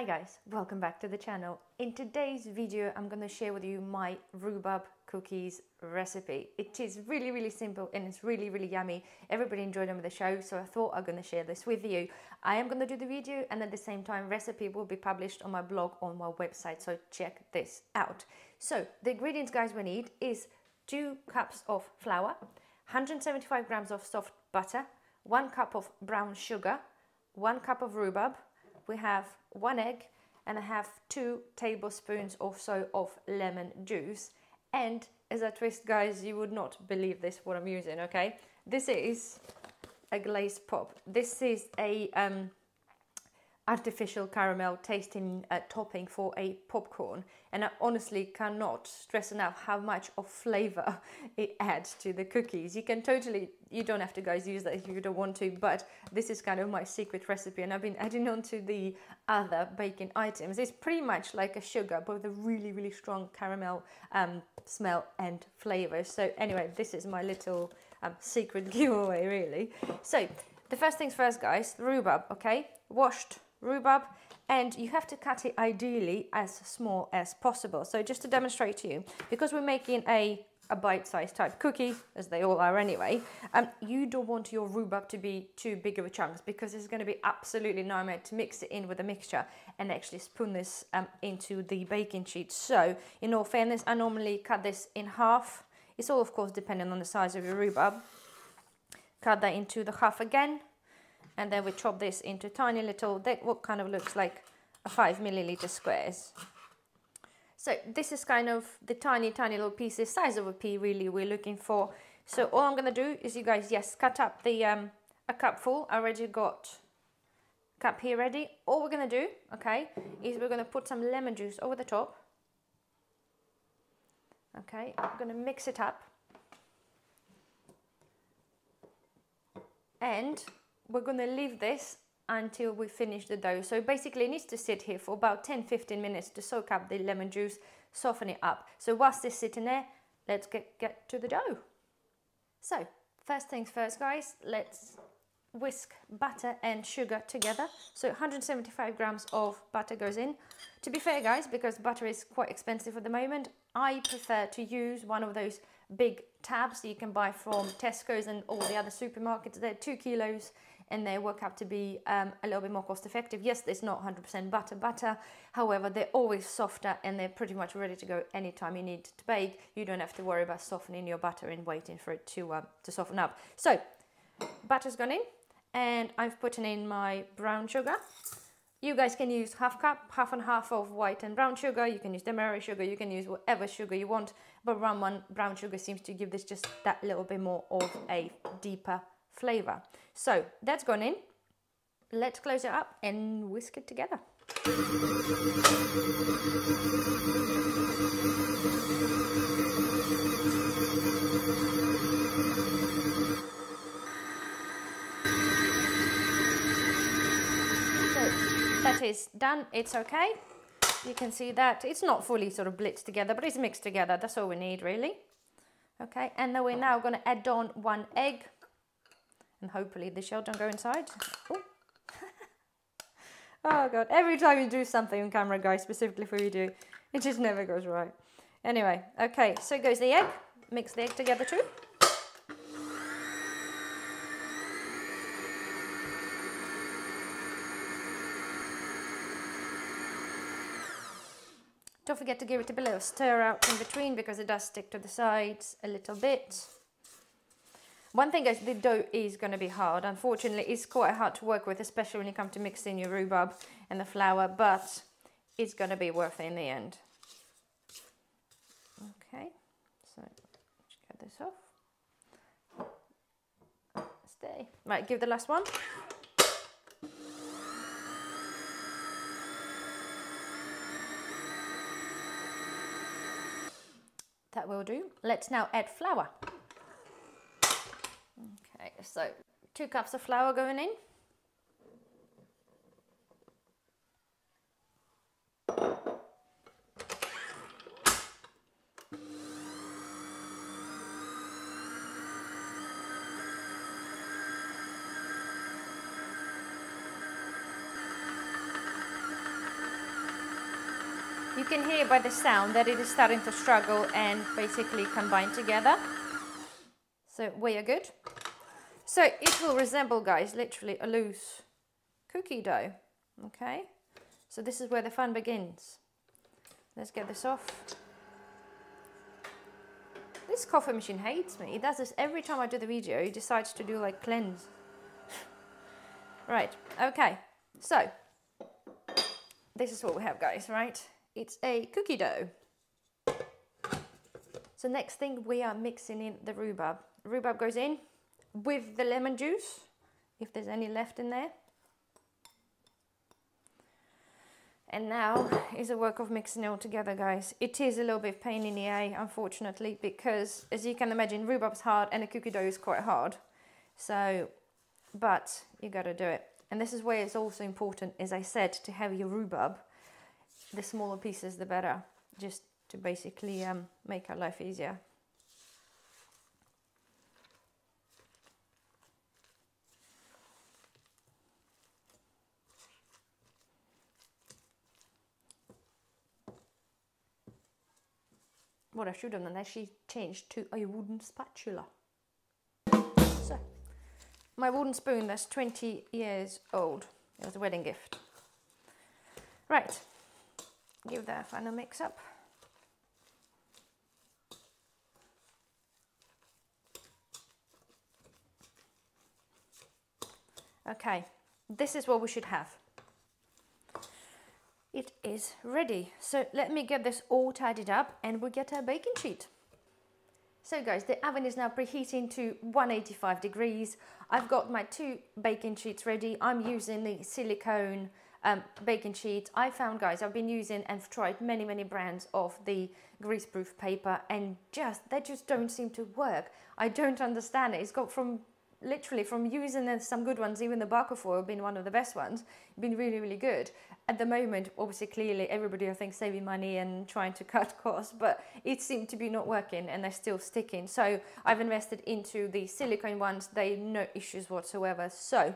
guys, welcome back to the channel. In today's video I'm going to share with you my rhubarb cookies recipe. It is really simple and it's really yummy. Everybody enjoyed them with the show, so I thought I'm going to share this with you. I am going to do the video and at the same time recipe will be published on my blog on my website, so check this out. So the ingredients guys we need is 2 cups of flour, 175 grams of soft butter, 1 cup of brown sugar, 1 cup of rhubarb. We have 1 egg and I have 2 tablespoons or so of lemon juice. And as a twist guys, you would not believe this what I'm using, okay? This is a glazed pop. This is a artificial caramel tasting topping for a popcorn, and I honestly cannot stress enough how much of flavor it adds to the cookies. You don't have to guys use that if you don't want to, but this is kind of my secret recipe and I've been adding on to the other baking items. It's pretty much like a sugar but with a really strong caramel smell and flavor. So anyway, this is my little secret giveaway really. So the first things first guys, rhubarb, okay? Washed rhubarb, and you have to cut it ideally as small as possible. So just to demonstrate to you, because we're making a bite-sized type cookie, as they all are anyway, you don't want your rhubarb to be too big of a chunks because it's going to be absolutely nightmare to mix it in with the mixture and actually spoon this into the baking sheet. So in all fairness, I normally cut this in half. It's all of course depending on the size of your rhubarb. Cut that into the half again. And then we chop this into tiny little, what kind of looks like a 5 milliliter squares. So this is kind of the tiny little pieces, size of a pea really we're looking for. So all I'm going to do is you guys, yes, cut up the a cup full. I already got a cup here ready. All we're going to do, okay, is we're going to put some lemon juice over the top. Okay, I'm going to mix it up. And we're going to leave this until we finish the dough. So basically it needs to sit here for about 10-15 minutes to soak up the lemon juice, soften it up. So whilst it's sitting there, let's get to the dough. So first things first guys, let's whisk butter and sugar together. So 175 grams of butter goes in. To be fair guys, because butter is quite expensive at the moment, I prefer to use one of those big tabs you can buy from Tesco's and all the other supermarkets. They're 2 kilos and they work out to be a little bit more cost effective. Yes, it's not 100% butter, however, they're always softer and they're pretty much ready to go anytime you need to bake. You don't have to worry about softening your butter and waiting for it to soften up. So, butter's gone in and I've put in my brown sugar. You guys can use half and half of white and brown sugar. You can use demerara sugar, you can use whatever sugar you want, but brown sugar seems to give this just that little bit more of a deeper flavor. So that's gone in. Let's close it up and whisk it together. That is done, it's okay. You can see that it's not fully sort of blitzed together, but it's mixed together. That's all we need really. Okay, and then we're now going to add on 1 egg. And hopefully the shell don't go inside. Ooh. Oh god, every time you do something on camera guys, specifically for video, it just never goes right. Anyway, okay, so goes the egg. Mix the egg together too. Don't forget to give it a little stir out in between because it does stick to the sides a little bit. One thing guys, the dough is going to be hard. Unfortunately, it's quite hard to work with, especially when you come to mixing your rhubarb and the flour, but it's going to be worth it in the end. Okay, so let's get this off. Stay. Right, give the last one. That will do. Let's now add flour. Okay, so 2 cups of flour going in. can hear by the sound that it is starting to struggle and basically combine together. So we are good. So it will resemble, guys, literally a loose cookie dough. Okay, so this is where the fun begins. Let's get this off. This coffee machine hates me. It does this every time I do the video. It decides to do like cleanse. Right, okay, so this is what we have, guys, right? It's a cookie dough. So next thing, we are mixing in the rhubarb. Rhubarb goes in with the lemon juice, if there's any left in there. And now is a work of mixing it all together, guys. It is a little bit pain in the eye, unfortunately, because as you can imagine, rhubarb's hard and a cookie dough is quite hard. So, but you gotta do it. And this is where it's also important, as I said, to have your rhubarb. The smaller pieces, the better, just to basically make our life easier. What I should have done, actually changed to a wooden spatula. So, my wooden spoon that's 20 years old. It was a wedding gift. Right, give that a final mix up. Okay, this is what we should have. It is ready. So let me get this all tidied up and we'll get our baking sheet. So guys, the oven is now preheating to 185 degrees. I've got my 2 baking sheets ready. I'm using the silicone baking sheet. I found, guys, I've been using and tried many brands of the greaseproof paper and they just don't seem to work. I don't understand it. It's got literally from using some good ones, even the barker foil being one of the best ones, been really good. At the moment, obviously, clearly everybody I think saving money and trying to cut costs, but it seemed to be not working and they're still sticking. So I've invested into the silicone ones. They no issues whatsoever. So,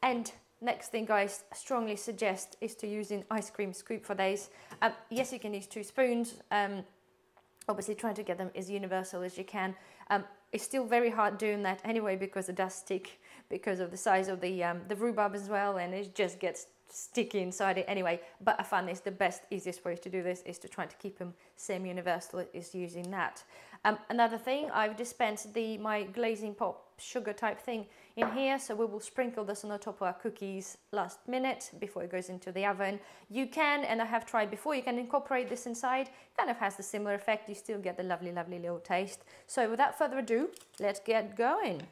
and next thing, guys, I strongly suggest is to using ice cream scoop for these. Yes, you can use 2 spoons. Obviously trying to get them as universal as you can. It's still very hard doing that anyway because it does stick because of the size of the rhubarb as well, and it just gets sticky inside it anyway. But I found this the best, easiest way to do this is to try to keep them semi-universal, is using that. Another thing, I've dispensed my glazing pop sugar type thing in here, so we will sprinkle this on the top of our cookies last minute before it goes into the oven. You can, and I have tried before, you can incorporate this inside. Kind of has the similar effect. You still get the lovely little taste. So without further ado, let's get going.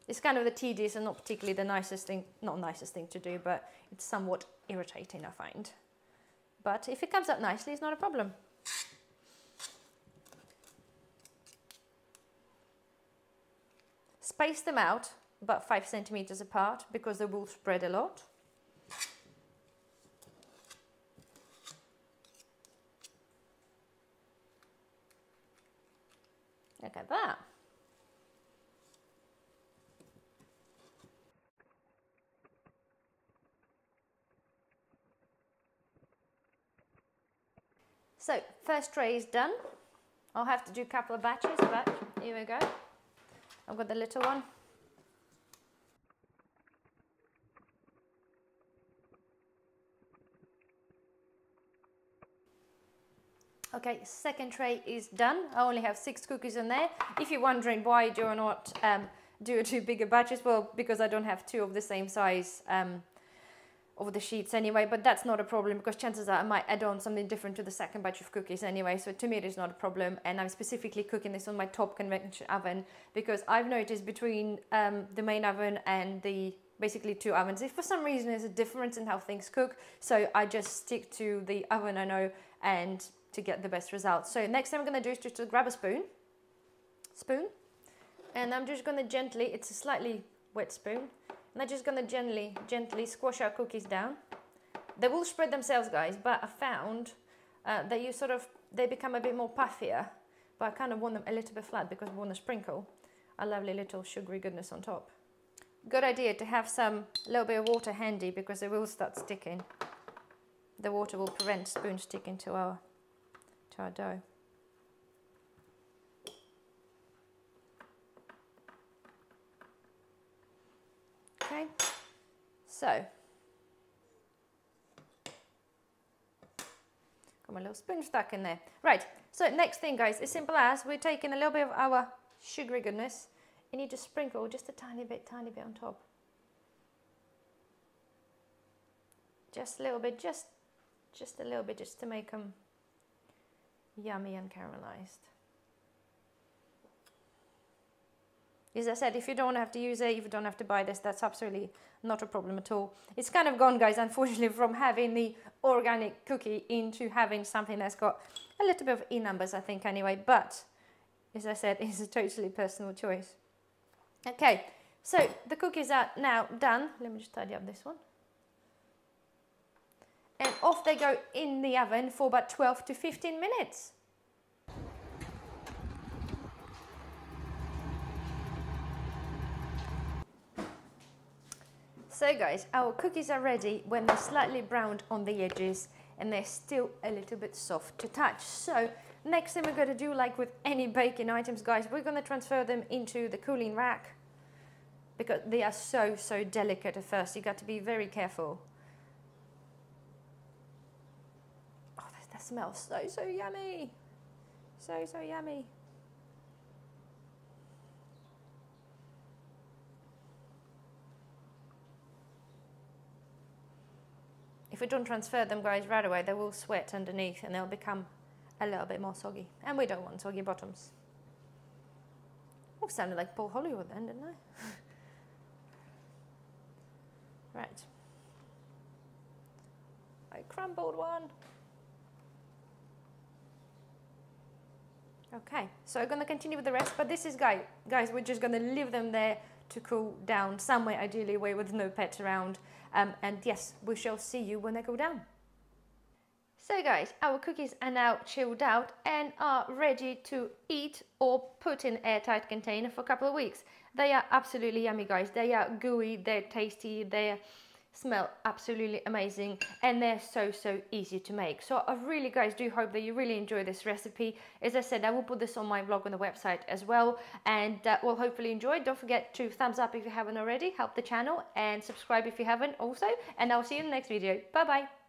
It's kind of the tedious and not particularly the nicest thing, not nicest thing to do, but it's somewhat irritating, I find. But if it comes out nicely, it's not a problem. Space them out about 5 centimeters apart because they will spread a lot. Look at that. So, first tray is done. I'll have to do a couple of batches, but here we go. I've got the little one. Okay, second tray is done. I only have 6 cookies in there. If you're wondering why do I not do 2 bigger batches, well, because I don't have 2 of the same size of the sheets anyway, but that's not a problem because chances are I might add on something different to the second batch of cookies anyway, so to me it is not a problem. And I'm specifically cooking this on my top convection oven because I've noticed between the main oven and the basically 2 ovens, if for some reason there's a difference in how things cook, so I just stick to the oven I know and to get the best results. So next thing I'm going to do is just to grab a spoon, and I'm just going to gently, it's a slightly wet spoon, and I'm just going to gently squash our cookies down. They will spread themselves, guys, but I found that they become a bit more puffier, but I kind of want them a little bit flat because we want to sprinkle a lovely little sugary goodness on top. Good idea to have some little bit of water handy because they will start sticking. the water will prevent spoon sticking to our dough. Okay, so got my little spoon stuck in there. Right, so next thing, guys, as simple as we're taking a little bit of our sugary goodness. You need to sprinkle just a tiny bit on top. Just a little bit, just a little bit, just to make them yummy and caramelized. As I said, if you don't have to use it, if you don't have to buy this, that's absolutely not a problem at all. It's kind of gone, guys, unfortunately, from having the organic cookie into having something that's got a little bit of E numbers, I think, anyway. But, as I said, it's a totally personal choice. Okay, so the cookies are now done. Let me just tidy up this one. And off they go in the oven for about 12 to 15 minutes. So guys, our cookies are ready when they're slightly browned on the edges and they're still a little bit soft to touch. So next thing we're going to do, like with any baking items, guys, we're going to transfer them into the cooling rack because they are so delicate at first. You got to be very careful. Oh, that smells so yummy. So yummy. If we don't transfer them, guys, right away, they will sweat underneath and they'll become a little bit more soggy. And we don't want soggy bottoms. Oh, sounded like Paul Hollywood then, didn't I? Right. I crumbled one. Okay, so I'm going to continue with the rest, but this is, guys, we're just going to leave them there to cool down somewhere, ideally away with no pets around. And yes, we shall see you when they go down. So guys, our cookies are now chilled out and are ready to eat or put in an airtight container for a couple of weeks. They are absolutely yummy, guys. They are gooey, they're tasty, they smell absolutely amazing, and they're so easy to make. So I really, guys, do hope that you really enjoy this recipe. As I said, I will put this on my blog on the website as well, and will hopefully enjoy. Don't forget to thumbs up if you haven't already, help the channel, and subscribe if you haven't also, and I'll see you in the next video. Bye bye.